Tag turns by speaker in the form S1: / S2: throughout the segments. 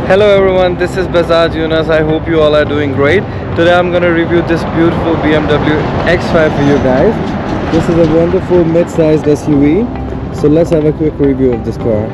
S1: Hello everyone, this is Bazaj Yunus. I hope you all are doing great. Today I'm going to review this beautiful BMW X5 for you guys. This is a wonderful mid-sized SUV. So let's have a quick review of this car.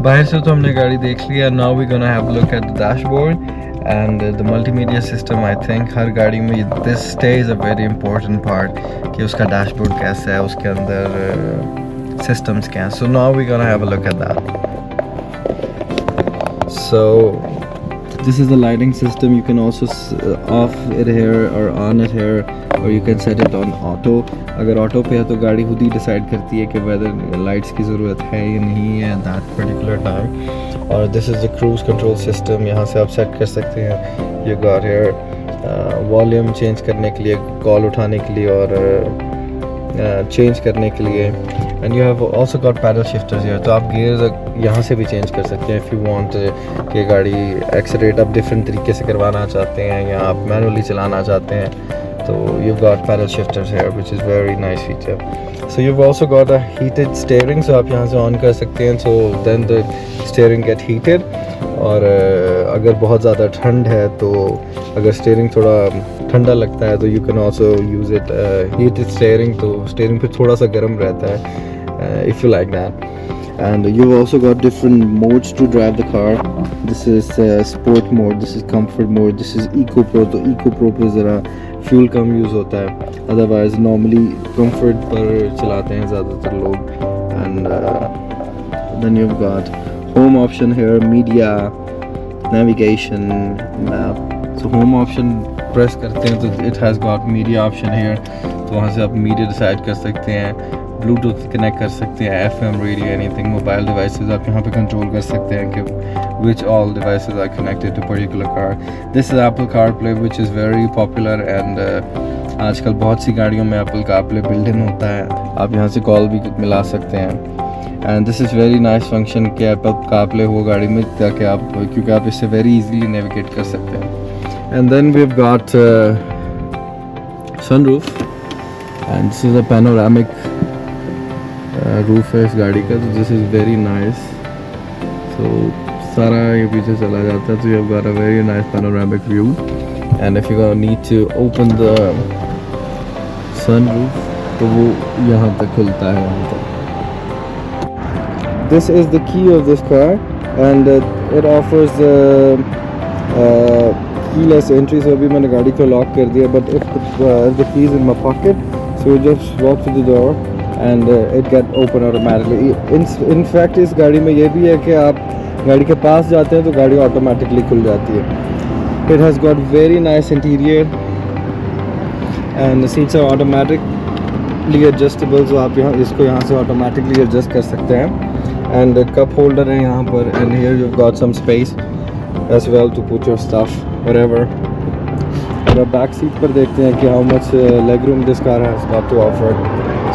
S1: बाहर से तो हमने गाड़ी देख लिया. Now we're gonna have a look at the dashboard and the multimedia system. I think हर गाड़ी में this stays a very important part कि उसका dashboard कैसा है, उसके अंदर systems क्या हैं. So now we're gonna have a look at that. So this is the lighting system. You can also off it here or on it here, or you can set it on auto. अगर auto पे है तो गाड़ी खुद ही decide करती है कि weather lights की ज़रूरत है या नहीं है दैट पर्टिकुलर टाइम. और this is the cruise control system. यहाँ से आप सेट कर सकते हैं. You got here volume change करने के लिए, कॉल उठाने के लिए और चेंज करने के लिए. And you have also got paddle shifters here. तो आप गियर यहाँ से भी चेंज कर सकते हैं इफ़ यू वांट कि गाड़ी एक्सीलरेट आप डिफरेंट तरीके से करवाना चाहते हैं या आप मैनुअली चलाना चाहते हैं. So you've got paddle shifters here, which is very nice feature. So you've also got a heated steering. So आप यहाँ से on कर सकते हैं. So then the steering get heated. और अगर बहुत ज़्यादा ठंड है तो अगर steering थोड़ा ठंडा लगता है तो you can also use it heated steering. तो steering पे थोड़ा सा गर्म रहता है if you like that. And you've also got different modes to drive the car. This is sport mode, this is comfort mode, this is eco pro. तो eco pro पे ज़रा फ्यूल कम यूज़ होता है. अदरवाइज नॉर्मली कंफर्ट पर चलाते हैं ज़्यादातर लोग. And then you got home option here, media, navigation, map. So home option press करते हैं तो it has got media option here. तो वहाँ से आप मीडिया डिसाइड कर सकते हैं. ब्लूटूथ कनेक्ट कर सकते हैं, FM radio, anything. Mobile devices आप यहाँ पे कंट्रोल कर सकते हैं कि which all devices are connected to particular car. This is Apple CarPlay, which is very popular and आजकल बहुत सी गाड़ियों में Apple CarPlay built in होता है. आप यहाँ से कॉल भी मिला सकते हैं. And this is very nice function कि Apple CarPlay हो गाड़ी में ताकि आप, क्योंकि आप इससे very easily navigate कर सकते हैं. And then we've got sunroof and this is a panoramic roof है इस गाड़ी का. तो this is very nice. So सारा ये पीछे चला जाता है. तो you've got a very nice panoramic view. And if you need to open the sunroof तो वो यहाँ तक खुलता है. यहाँ तक. This is the key of this car and it offers keyless entry. So अभी मैंने गाड़ी को लॉक कर दिया. But if the key is in my pocket, so you just walk to the door and it get open automatically. In fact इस गाड़ी में ये भी है कि आप गाड़ी के पास जाते हैं तो गाड़ी ऑटोमेटिकली खुल जाती है. It has got very nice interior and the seats are automatically adjustable. so आप इसको यहाँ से automatically adjust कर सकते हैं. And cup holder है यहाँ पर. And here you've got some space as well to put your stuff whatever. और अब बैक सीट पर देखते हैं कि how much leg room this car has got to offer.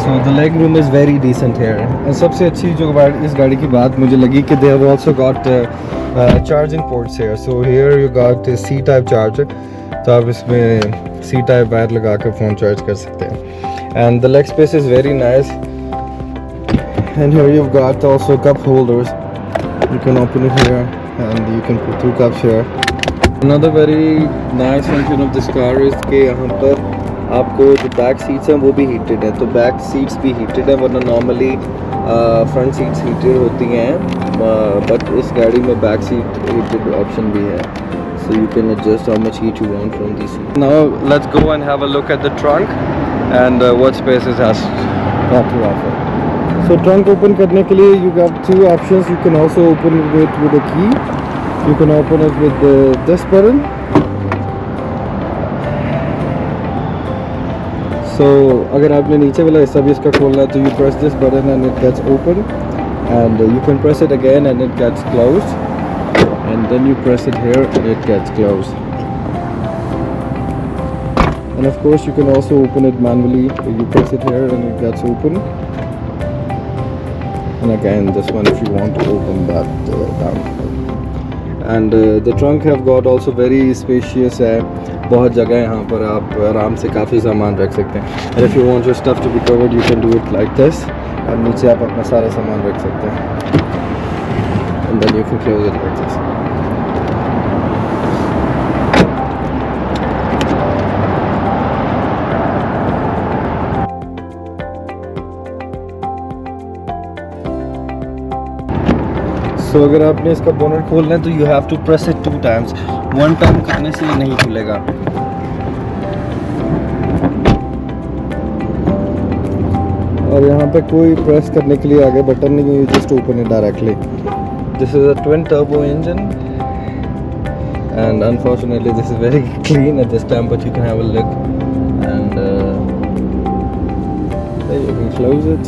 S1: So the leg room is very decent here. And सबसे अच्छी जो इस गाड़ी की बात मुझे लगी कि they have also got charging ports here. So here you got a C-type charger. तो आप इसमें C-type वायर लगा कर फ़ोन चार्ज कर सकते हैं. And the leg space is very nice. And here you've got also cup holders. You can open it here and you can put 2 cups here. Another very nice function of this car is कि यहाँ पर आपको जो back seats हैं वो भी heated है. तो बैक सीट्स भी हीटेड है, वरना नॉर्मली फ्रंट सीट्स हीटेड होती हैं. बट इस गाड़ी में बैक सीट हीटेड ऑप्शन भी है. So you can adjust how much heat you want from these seats. Now let's go and have a look at the trunk and what spaces has got to offer. So trunk open करने के लिए you got 2 options. You can also open it with a key. You can open it with this button. So अगर आपने नीचे वाला हिस्सा भी इसका खोलना है तो you press this button and it gets open and you can press it again and it gets closed. then you press it here and it gets closed. And of course you can also open it manually. You press it here and it gets open. And again this one if you want to open that down. And the trunk have got also very spacious है, बहुत जगह है यहाँ पर, आप आराम से काफ़ी सामान रख सकते हैं. And if you want your stuff to be covered you can do it like this. और नीचे आप अपना सारा सामान रख सकते हैं. And then you can close it like this. So अगर आपने इसका बोनट खोलना है तो you have to press it 2 times. 1 time करने से ये नहीं खुलेगा. और यहाँ पे कोई प्रेस करने के लिए आगे बटन नहीं है, you just open it directly. This is a twin turbo engine and unfortunately this is very clean at this time, but you can have a look and there you can close it.